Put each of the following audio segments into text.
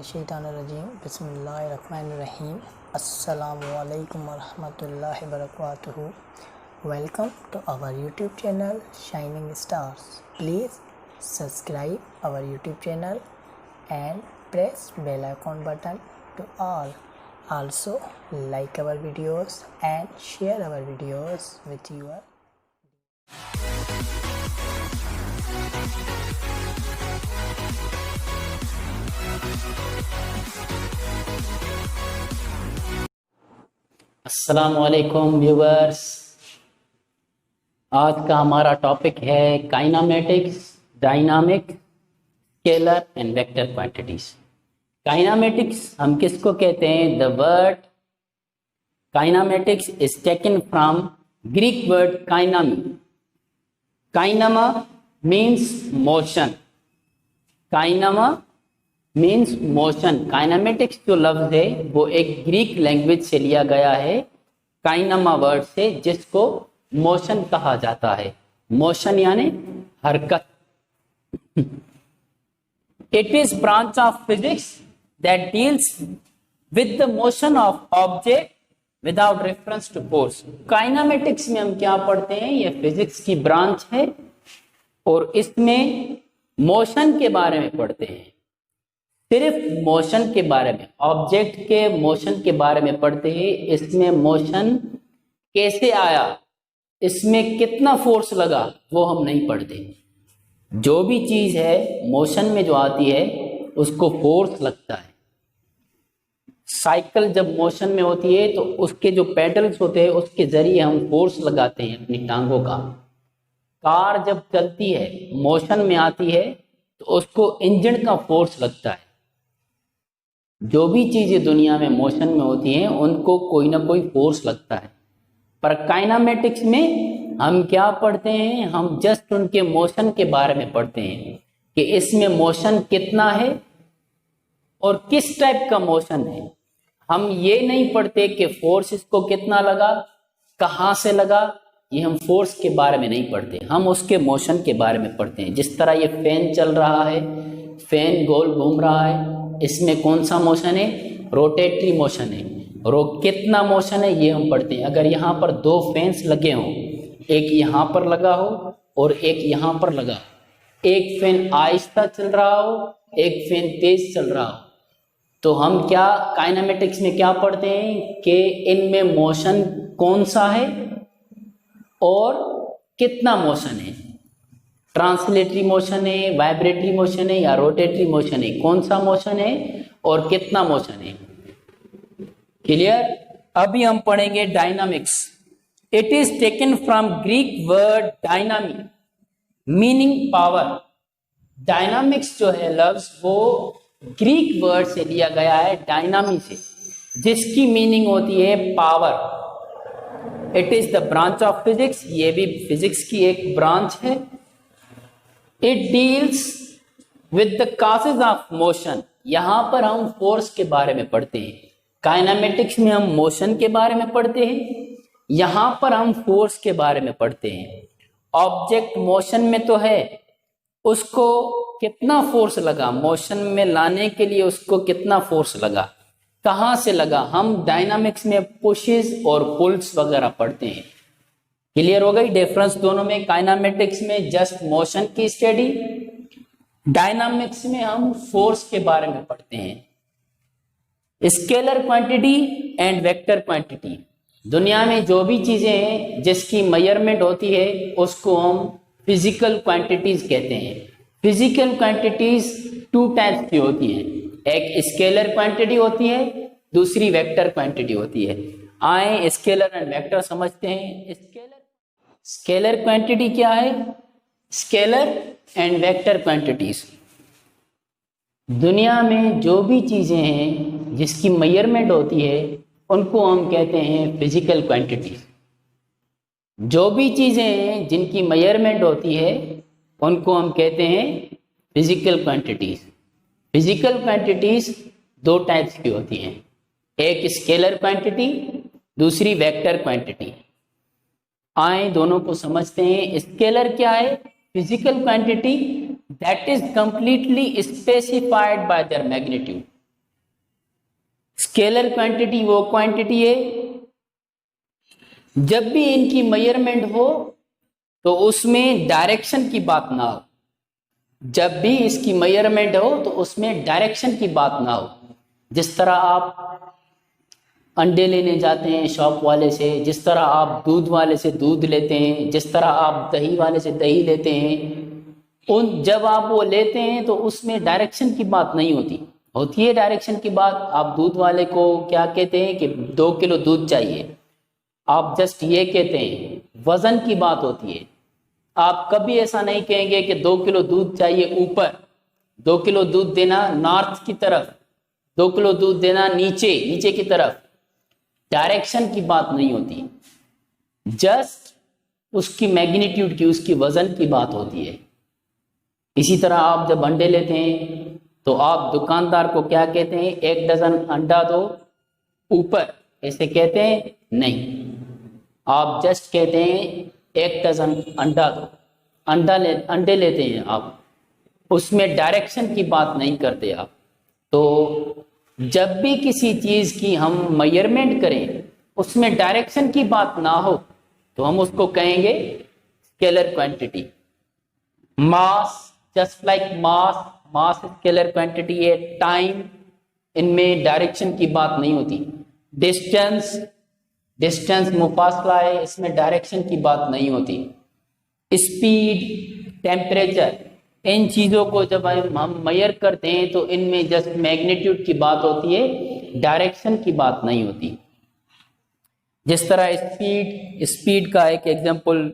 मिनश्शैतानिर्रजीम बिस्मिल्लाहिर्रहमानिर्रहीम अस्सलामुअलैकुम वरहमतुल्लाहि वबरकातुहू। Welcome to our YouTube channel Shining Stars. Please subscribe our YouTube channel and press bell icon button to all. Also like our videos and share our videos with your अस्सलामुअलैकुम viewers. आज का हमारा topic है kinematics, dynamic, scalar and vector quantities. Kinematics हम किसको कहते हैं? The word kinematics is taken from Greek word काइनामी। काइनामा मीन्स मोशन, काइनामा मीन्स मोशन। काइनामेटिक्स जो लफ्ज है वो एक ग्रीक लैंग्वेज से लिया गया है, काइनामा वर्ड से, जिसको मोशन कहा जाता है। मोशन यानी हरकत। It is branch of physics that deals with the motion of object without reference to force. Kinematics में हम क्या पढ़ते हैं? ये फिजिक्स की ब्रांच है और इसमें मोशन के बारे में पढ़ते हैं, सिर्फ मोशन के बारे में, ऑब्जेक्ट के मोशन के बारे में पढ़ते हैं। इसमें मोशन कैसे आया, इसमें कितना फोर्स लगा, वो हम नहीं पढ़ते। जो भी चीज है मोशन में जो आती है उसको फोर्स लगता है। साइकिल जब मोशन में होती है तो उसके जो पेडल्स होते हैं उसके जरिए हम फोर्स लगाते हैं अपनी टांगों का। कार जब चलती है, मोशन में आती है, तो उसको इंजन का फोर्स लगता है। जो भी चीजें दुनिया में मोशन में होती हैं उनको कोई ना कोई फोर्स लगता है। पर काइनामेटिक्स में हम क्या पढ़ते हैं? हम जस्ट उनके मोशन के बारे में पढ़ते हैं कि इसमें मोशन कितना है और किस टाइप का मोशन है। हम ये नहीं पढ़ते कि फोर्स इसको कितना लगा, कहाँ से लगा, ये हम फोर्स के बारे में नहीं पढ़ते, हम उसके मोशन के बारे में पढ़ते हैं। जिस तरह ये फैन चल रहा है, फैन गोल घूम रहा है, इसमें कौन सा मोशन है? रोटेटरी मोशन है। कितना मोशन है ये हम पढ़ते हैं। अगर यहाँ पर दो फैंस लगे हों, एक यहाँ पर लगा हो और एक यहाँ पर लगा, एक फैन आहिस्ता चल रहा हो, एक फैन तेज चल रहा हो, तो हम क्या काइनेमेटिक्स में क्या पढ़ते हैं कि इनमें मोशन कौन सा है और कितना मोशन है। ट्रांसलेटरी मोशन है, वाइब्रेटरी मोशन है या रोटेटरी मोशन है, कौन सा मोशन है और कितना मोशन है। क्लियर? अभी हम पढ़ेंगे dynamics. It is taken from Greek word डायनामी मीनिंग पावर। डायनामिक्स जो है लफ्ज वो ग्रीक वर्ड से लिया गया है, डायनामी से, जिसकी मीनिंग होती है power. It is the branch of physics, ये भी फिजिक्स की एक ब्रांच है। It deals with the causes of motion. यहां पर हम फोर्स के बारे में पढ़ते हैं। काइनेमेटिक्स में हम मोशन के बारे में पढ़ते हैं, यहां पर हम फोर्स के बारे में पढ़ते हैं। ऑब्जेक्ट मोशन में तो है, उसको कितना फोर्स लगा, मोशन में लाने के लिए उसको कितना फोर्स लगा, कहां से लगा। हम डायनामिक्स में पुशेस और पुल्स वगैरह पढ़ते हैं। क्लियर हो गई डिफरेंस दोनों में? काइनेमेटिक्स में जस्ट मोशन की स्टडी, डायनामिक्स में हम फोर्स के बारे में पढ़ते हैं। Scalar quantity and vector quantity. दुनिया में जो भी चीजें हैं जिसकी मेजरमेंट होती है उसको हम फिजिकल क्वांटिटीज कहते हैं। फिजिकल क्वांटिटीज टू टाइप्स की होती हैं, एक स्केलर क्वांटिटी होती है, दूसरी वेक्टर क्वांटिटी होती है। आए स्केलर एंड वेक्टर समझते हैं। स्केलर क्वांटिटी क्या है? Scalar and vector quantities. दुनिया में जो भी चीजें हैं जिसकी मेजरमेंट होती है उनको हम कहते हैं फिजिकल क्वांटिटीज। जो भी चीजें हैं जिनकी मेजरमेंट होती है उनको हम कहते हैं फिजिकल क्वांटिटीज। फिजिकल क्वांटिटीज दो टाइप्स की होती हैं, एक स्केलर क्वांटिटी, दूसरी वेक्टर क्वांटिटी। आए दोनों को समझते हैं। स्केलर क्या है? Physical quantity that is completely specified by their magnitude. Scalar quantity वो क्वांटिटी है जब भी इनकी मेजरमेंट हो तो उसमें डायरेक्शन की बात ना हो। जब भी इसकी मेजरमेंट हो तो उसमें डायरेक्शन की बात ना हो। जिस तरह आप अंडे लेने जाते हैं शॉप वाले से, जिस तरह आप दूध वाले से दूध लेते हैं, जिस तरह आप दही वाले से दही लेते हैं, उन जब आप वो लेते हैं तो उसमें डायरेक्शन की बात नहीं होती है डायरेक्शन की बात। आप दूध वाले को क्या कहते हैं कि 2 किलो दूध चाहिए, आप जस्ट ये कहते हैं, वजन की बात होती है। आप कभी ऐसा नहीं कहेंगे कि 2 किलो दूध चाहिए ऊपर, 2 किलो दूध देना नॉर्थ की तरफ, 2 किलो दूध देना नीचे की तरफ। डायरेक्शन की बात नहीं होती, जस्ट उसकी मैग्नीट्यूड की, उसकी वजन की बात होती है। इसी तरह आप जब अंडे लेते हैं तो आप दुकानदार को क्या कहते हैं, 1 डजन अंडा दो ऊपर, ऐसे कहते हैं नहीं, आप जस्ट कहते हैं 1 डजन अंडा दो। अंडे लेते हैं आप, उसमें डायरेक्शन की बात नहीं करते आप। तो जब भी किसी चीज की हम मेजरमेंट करें उसमें डायरेक्शन की बात ना हो तो हम उसको कहेंगे scalar quantity. Mass, just like mass scalar quantity है। टाइम, इनमें डायरेक्शन की बात नहीं होती। डिस्टेंस मुफासला है, इसमें डायरेक्शन की बात नहीं होती। स्पीड, टेम्परेचर, इन चीजों को जब हम मेजर करते हैं तो इनमें जस्ट मैग्नीट्यूड की बात होती है, डायरेक्शन की बात नहीं होती। जिस तरह स्पीड का एक एग्जांपल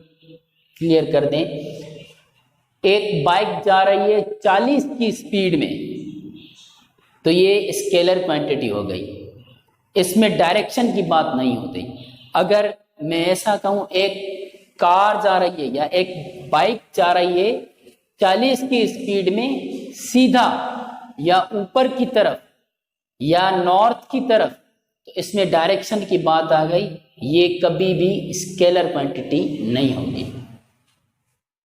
क्लियर कर दें, एक बाइक जा रही है 40 की स्पीड में, तो ये स्केलर क्वांटिटी हो गई, इसमें डायरेक्शन की बात नहीं होती। अगर मैं ऐसा कहूं, एक कार जा रही है या एक बाइक जा रही है 40 की स्पीड में सीधा या ऊपर की तरफ या नॉर्थ की तरफ, तो इसमें डायरेक्शन की बात आ गई, ये कभी भी स्केलर क्वांटिटी नहीं होगी।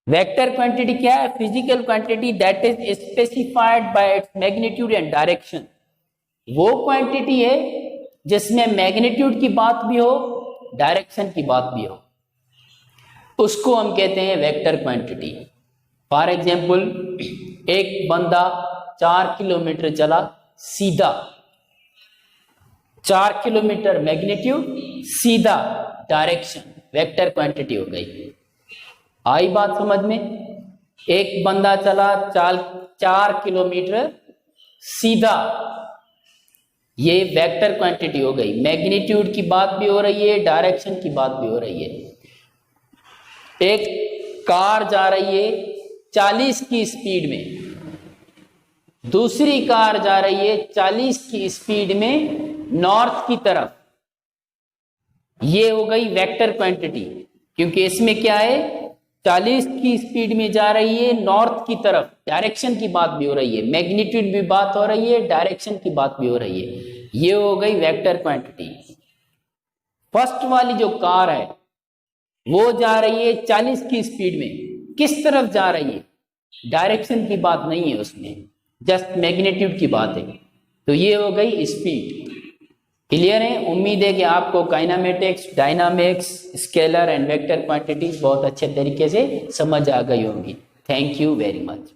वेक्टर क्वांटिटी क्या है? Physical quantity that is specified by its magnitude and direction. वो क्वांटिटी है जिसमें मैग्नीट्यूड की बात भी हो, डायरेक्शन की बात भी हो, उसको हम कहते हैं वेक्टर क्वांटिटी। फॉर एग्जाम्पल, एक बंदा 4 किलोमीटर चला सीधा, 4 किलोमीटर मैग्नीट्यूड, सीधा डायरेक्शन, वेक्टर क्वांटिटी हो गई। आई बात समझ में? एक बंदा चला 4 किलोमीटर सीधा, ये वेक्टर क्वांटिटी हो गई। मैग्नीट्यूड की बात भी हो रही है, डायरेक्शन की बात भी हो रही है। एक कार जा रही है 40 की स्पीड में, दूसरी कार जा रही है 40 की स्पीड में नॉर्थ की तरफ, ये हो गई वेक्टर क्वांटिटी। क्योंकि इसमें क्या है, 40 की स्पीड में जा रही है नॉर्थ की तरफ, डायरेक्शन की बात भी हो रही है, मैग्नीट्यूड भी बात हो रही है, डायरेक्शन की बात भी हो रही है, ये हो गई वेक्टर क्वांटिटी। फर्स्ट वाली जो कार है वो जा रही है 40 की स्पीड में, किस तरफ जा रही है, डायरेक्शन की बात नहीं है उसमें, जस्ट मैग्नीट्यूड की बात है। तो ये हो गई स्पीड। क्लियर है? उम्मीद है कि आपको kinematics, dynamics, scalar and vector quantities बहुत अच्छे तरीके से समझ आ गई होंगी। Thank you very much.